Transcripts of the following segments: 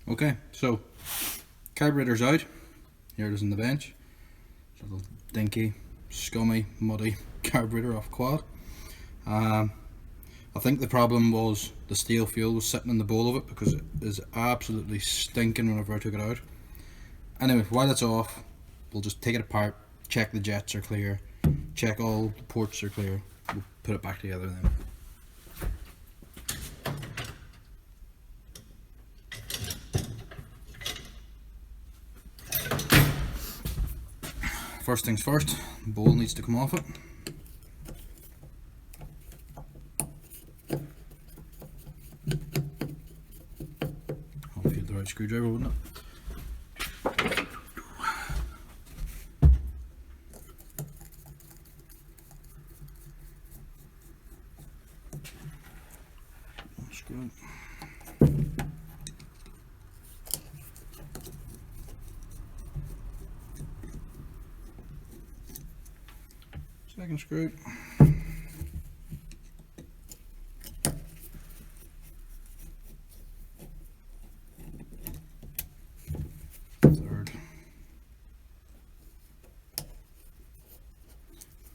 Okay, so carburettor's out. Here it is on the bench. It's a little dinky, scummy, muddy carburettor off quad. I think the problem was the steel fuel was sitting in the bowl of it, because it is absolutely stinking whenever I took it out. Anyway, while it's off, we'll just take it apart, check the jets are clear, check all the ports are clear. We'll put it back together then. First things first, the bowl needs to come off it. I'll feel the right screwdriver, wouldn't it? Screw. Second screw. Third.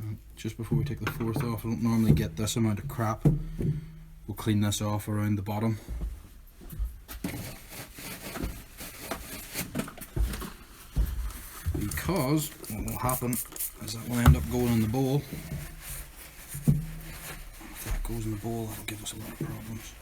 And just before we take the fourth off, I don't normally get this amount of crap. We'll clean this off around the bottom. Because what will happen is that will end up going in the bowl. If that goes in the bowl, that'll give us a lot of problems.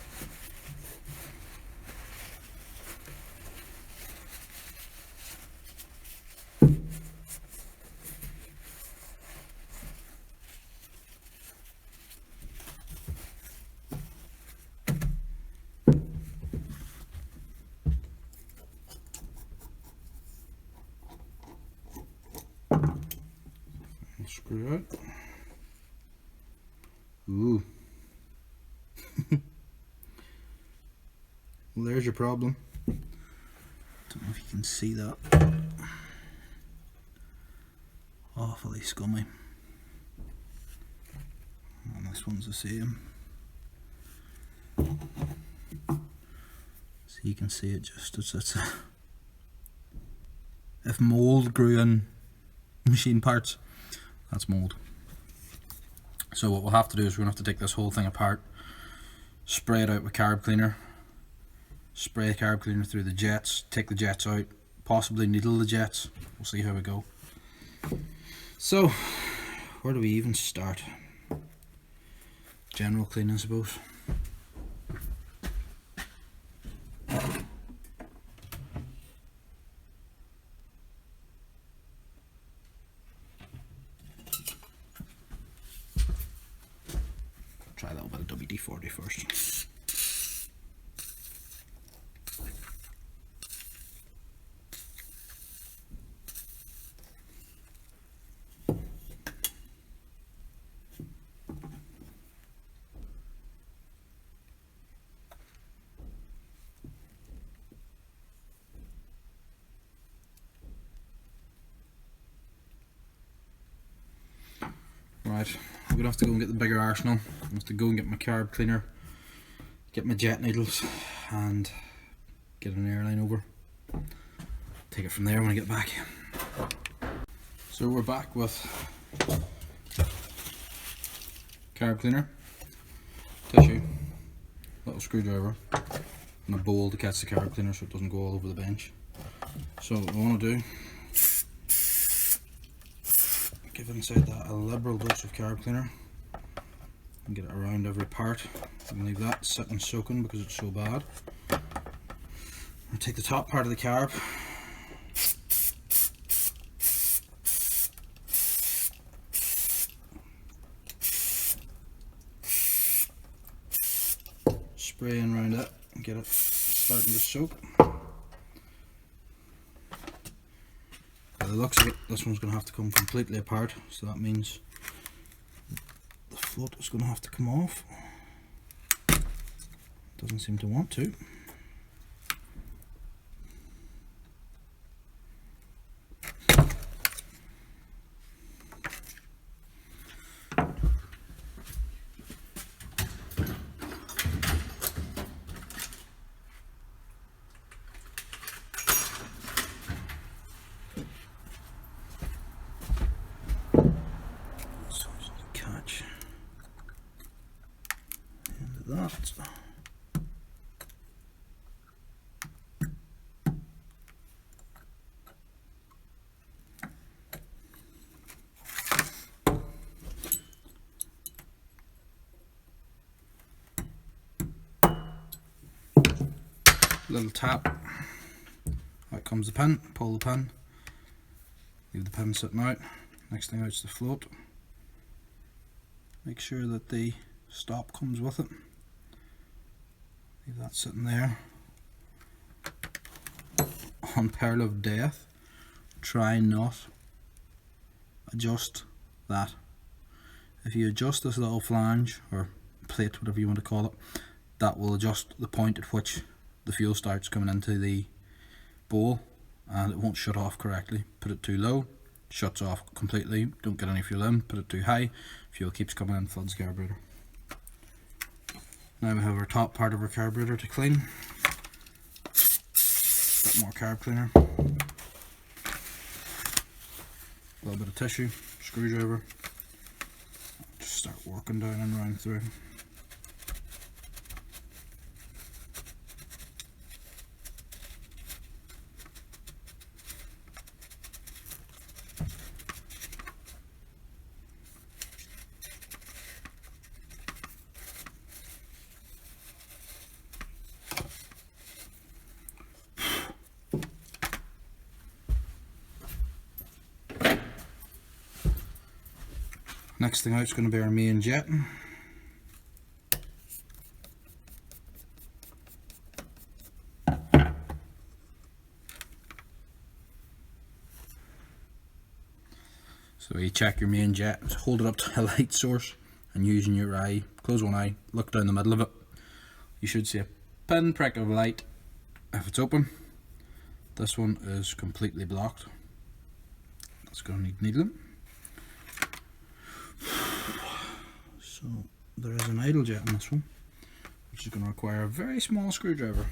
Screw out. Ooh. Well, there's your problem. Don't know if you can see that. Awfully scummy. And this one's the same. So you can see it just as if mould grew in machine parts. That's mould. So what we'll have to do is we're going to have to take this whole thing apart, spray it out with carb cleaner, spray the carb cleaner through the jets, take the jets out, possibly needle the jets. We'll see how we go. So where do we even start? General cleaning, I suppose. Try a little bit of WD-40 first. Right, I'm gonna have to go and get the bigger arsenal. I have to go and get my carb cleaner, get my jet needles, and get an airline over. Take it from there when I get back. So we're back with carb cleaner, tissue, little screwdriver, and a bowl to catch the carb cleaner so it doesn't go all over the bench. So what I want to do, give inside that a liberal dose of carb cleaner and get it around every part. I'm going to leave that sitting soaking because it's so bad. I'll take the top part of the carb, spray in around it and get it starting to soak. By the looks of it, this one's going to have to come completely apart, so that means the float is going to have to come off. Doesn't seem to want to. Little tap, out comes the pin, pull the pin, leave the pin sitting out, next thing out is the float. Make sure that the stop comes with it, leave that sitting there. On peril of death, try not adjust that. If you adjust this little flange or plate, whatever you want to call it, that will adjust the point at which the fuel starts coming into the bowl, and it won't shut off correctly. Put it too low, shuts off completely, don't get any fuel in. Put it too high, fuel keeps coming in, floods the carburetor. Now we have our top part of our carburetor to clean. Bit more carb cleaner, a little bit of tissue, screwdriver, just start working down and round through. Next thing out is going to be our main jet. So you check your main jet, hold it up to a light source and using your eye, close one eye, look down the middle of it. You should see a pinprick of light if it's open. This one is completely blocked. That's going to need needling. So there is an idle jet in this one, which is going to require a very small screwdriver.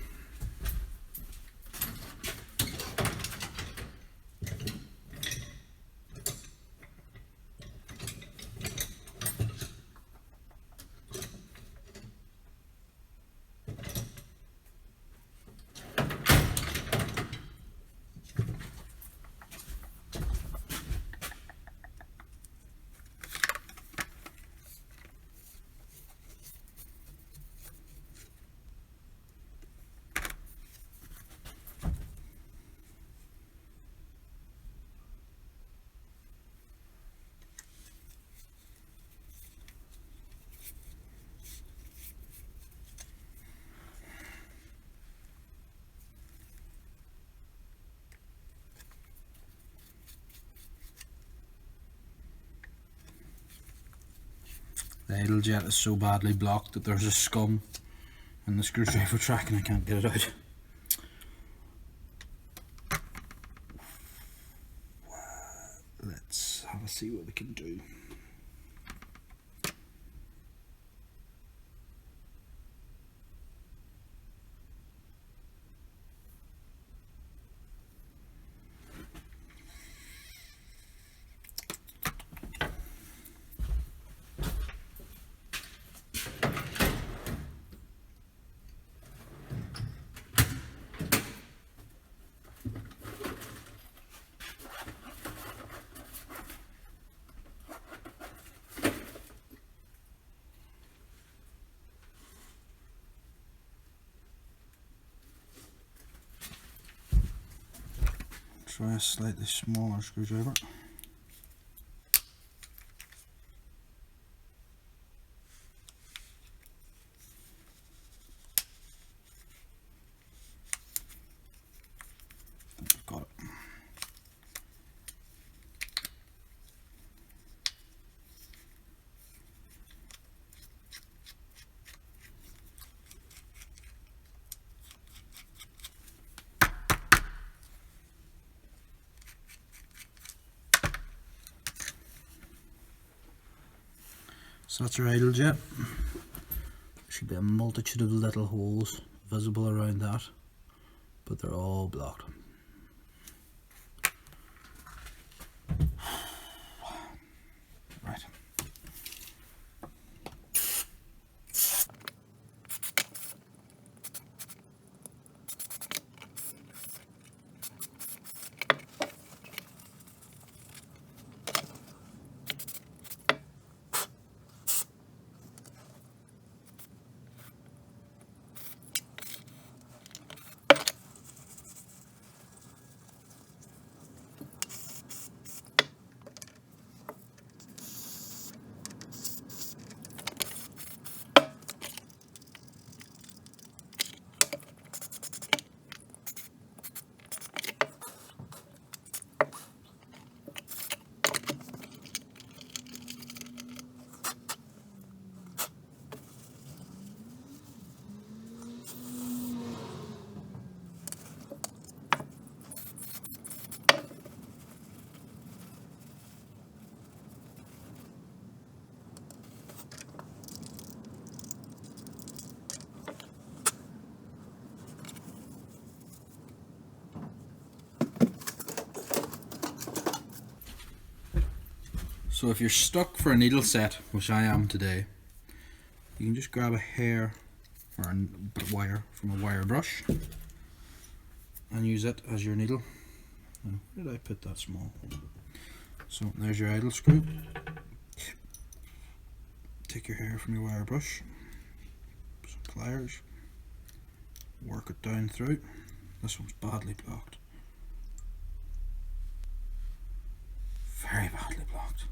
The idle jet is so badly blocked that there's a scum in the screwdriver track and I can't get it out. Let's have a see what we can do. Try a slightly smaller screwdriver. I've got it. So that's our idle jet. There should be a multitude of little holes visible around that, but they're all blocked. Right. So if you're stuck for a needle set, which I am today, you can just grab a hair or a bit of wire from a wire brush and use it as your needle. Now, where did I put that small? So there's your idle screw. Take your hair from your wire brush, some pliers, work it down through. This one's badly blocked. Very badly blocked.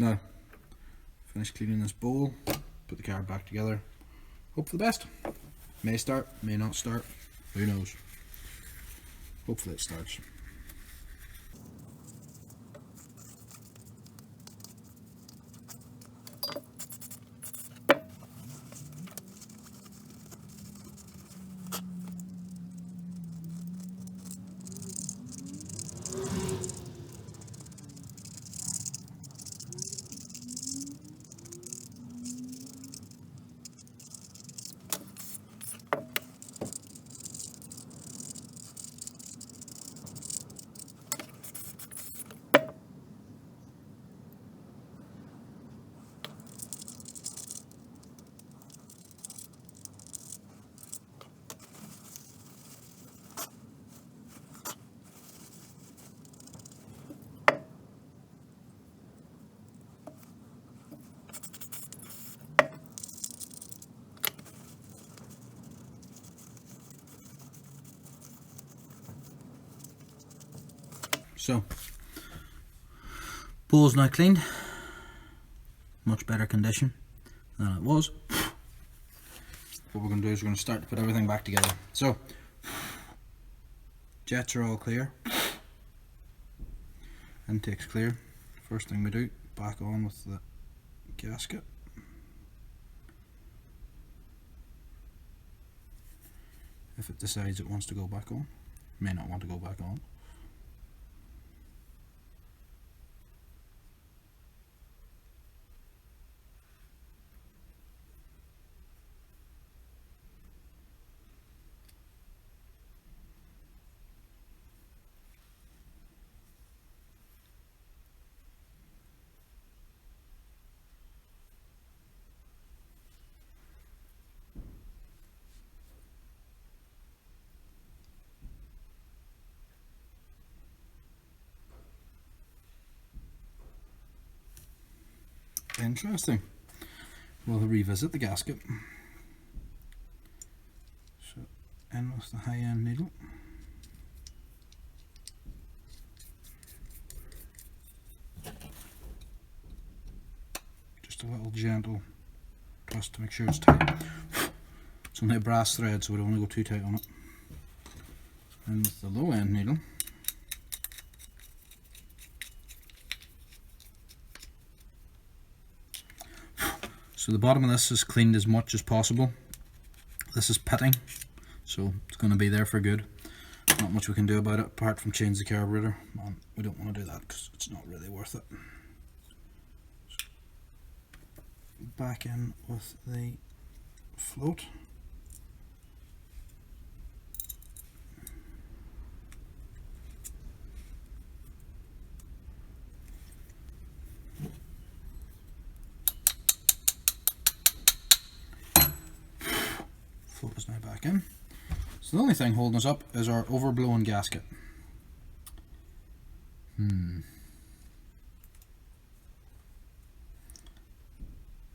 Now, finish cleaning this bowl, put the card back together, hope for the best. May start, may not start, who knows. Hopefully it starts. So, bowl's now cleaned, much better condition than it was. What we're going to do is we're going to start to put everything back together. So, jets are all clear, intake's clear. First thing we do, back on with the gasket. If it decides it wants to go back on, may not want to go back on. Interesting. We'll revisit the gasket. So, in with the high end needle. Just a little gentle twist to make sure it's tight. It's only a brass thread, so we don't want to go too tight on it. And with the low end needle, so the bottom of this is cleaned as much as possible. This is pitting, so it's going to be there for good. Not much we can do about it apart from change the carburetor. We don't want to do that because it's not really worth it. So back in with the float. Float is now back in. So the only thing holding us up is our overblown gasket.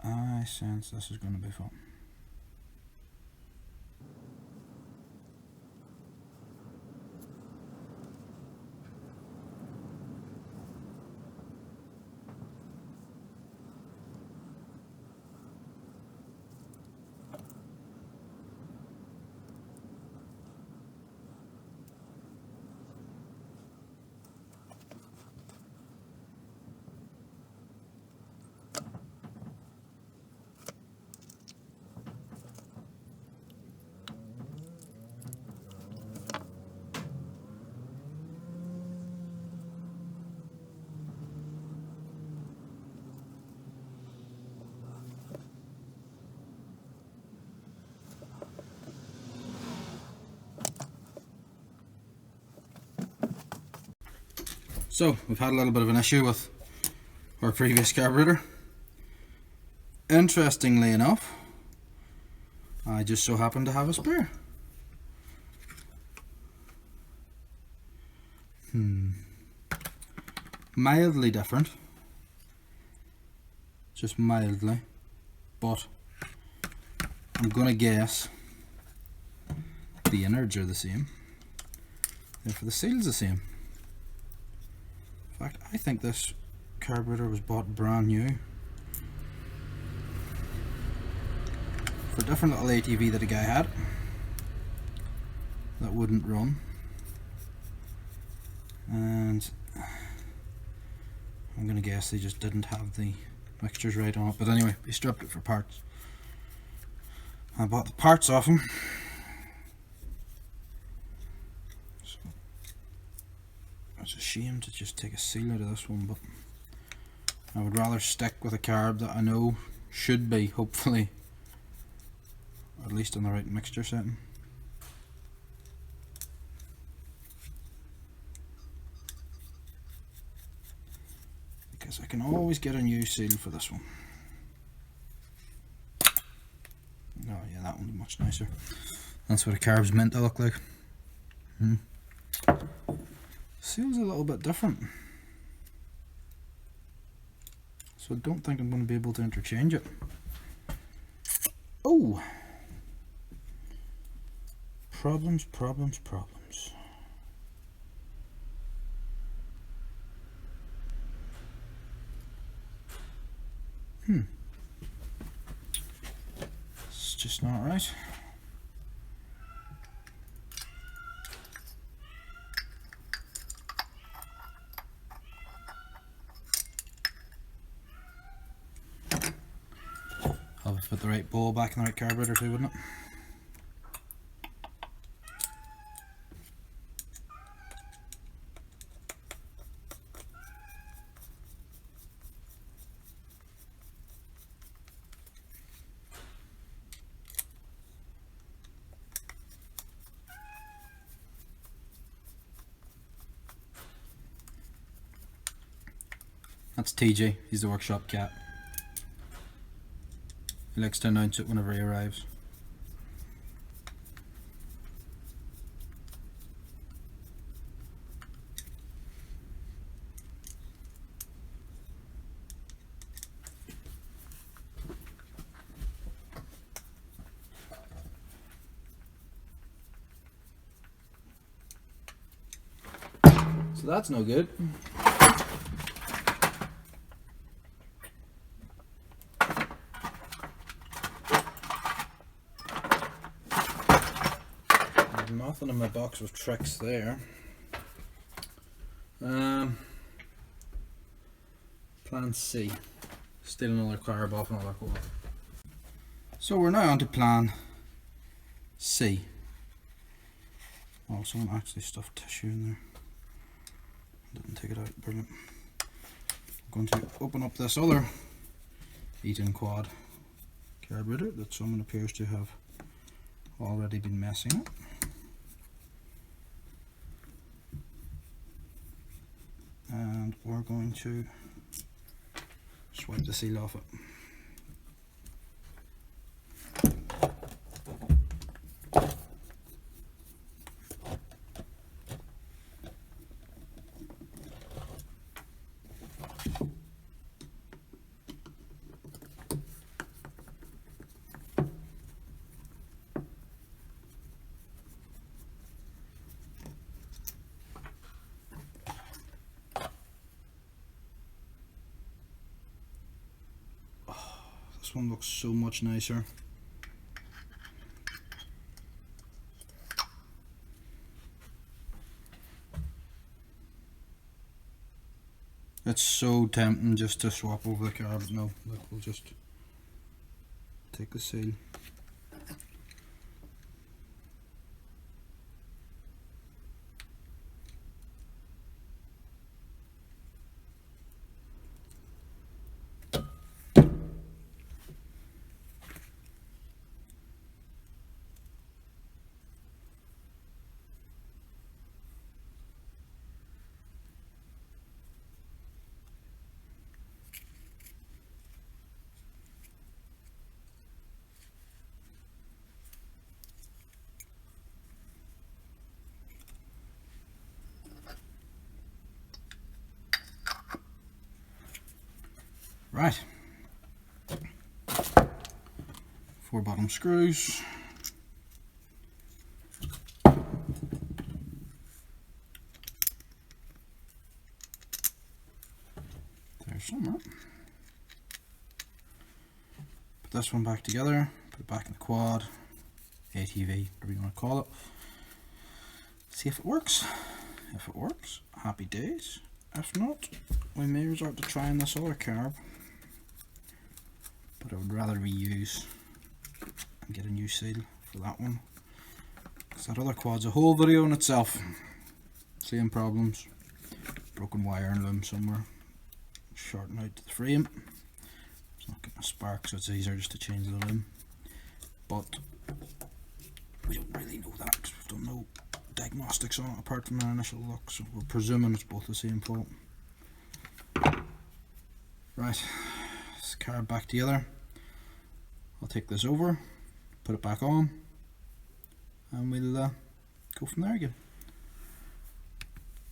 I sense this is going to be fun. So we've had a little bit of an issue with our previous carburetor. Interestingly enough, I just so happen to have a spare. Mildly different, just mildly, but I'm gonna guess the innards are the same, therefore the seal's the same. In fact, I think this carburetor was bought brand new for a different little ATV that a guy had that wouldn't run, and I'm gonna guess they just didn't have the mixtures right on it. But anyway, we stripped it for parts. I bought the parts off him. So it's a shame to just take a seal out of this one, but I would rather stick with a carb that I know should be, hopefully, at least on the right mixture setting. Because I can always get a new seal for this one. Oh yeah, that one's much nicer. That's what a carb's meant to look like. Seal's a little bit different, so I don't think I'm going to be able to interchange it. Oh! Problems, problems, problems. It's just not right. I'll put the right bowl back in the right carburetor too, wouldn't it? That's TJ, he's the workshop cat. He likes to announce it whenever he arrives. So that's no good. Nothing in my box of tricks there. Plan C. Still another carb off another quad. So we're now on to plan C. Oh, someone actually stuffed tissue in there. Didn't take it out. Brilliant. I'm going to open up this other Eaton quad carburetor that someone appears to have already been messing up. And we're going to swipe the seal off it. This one looks so much nicer. It's so tempting just to swap over the car, but no, look, we'll just take the seal. Right. 4 bottom screws. There's somewhere. Put this one back together, put it back in the quad, ATV, whatever you want to call it. See if it works. If it works, happy days. If not, we may resort to trying this other carb. But I would rather reuse and get a new seal for that one. Because that other quad's a whole video in itself. Same problems. Broken wire and loom somewhere. Shorting out the frame. It's not getting a spark, so it's easier just to change the loom. But we don't really know that because we've done no diagnostics on it apart from an initial look, so we're presuming it's both the same fault. Right, this carb back together. I'll take this over, put it back on, and we'll go from there again.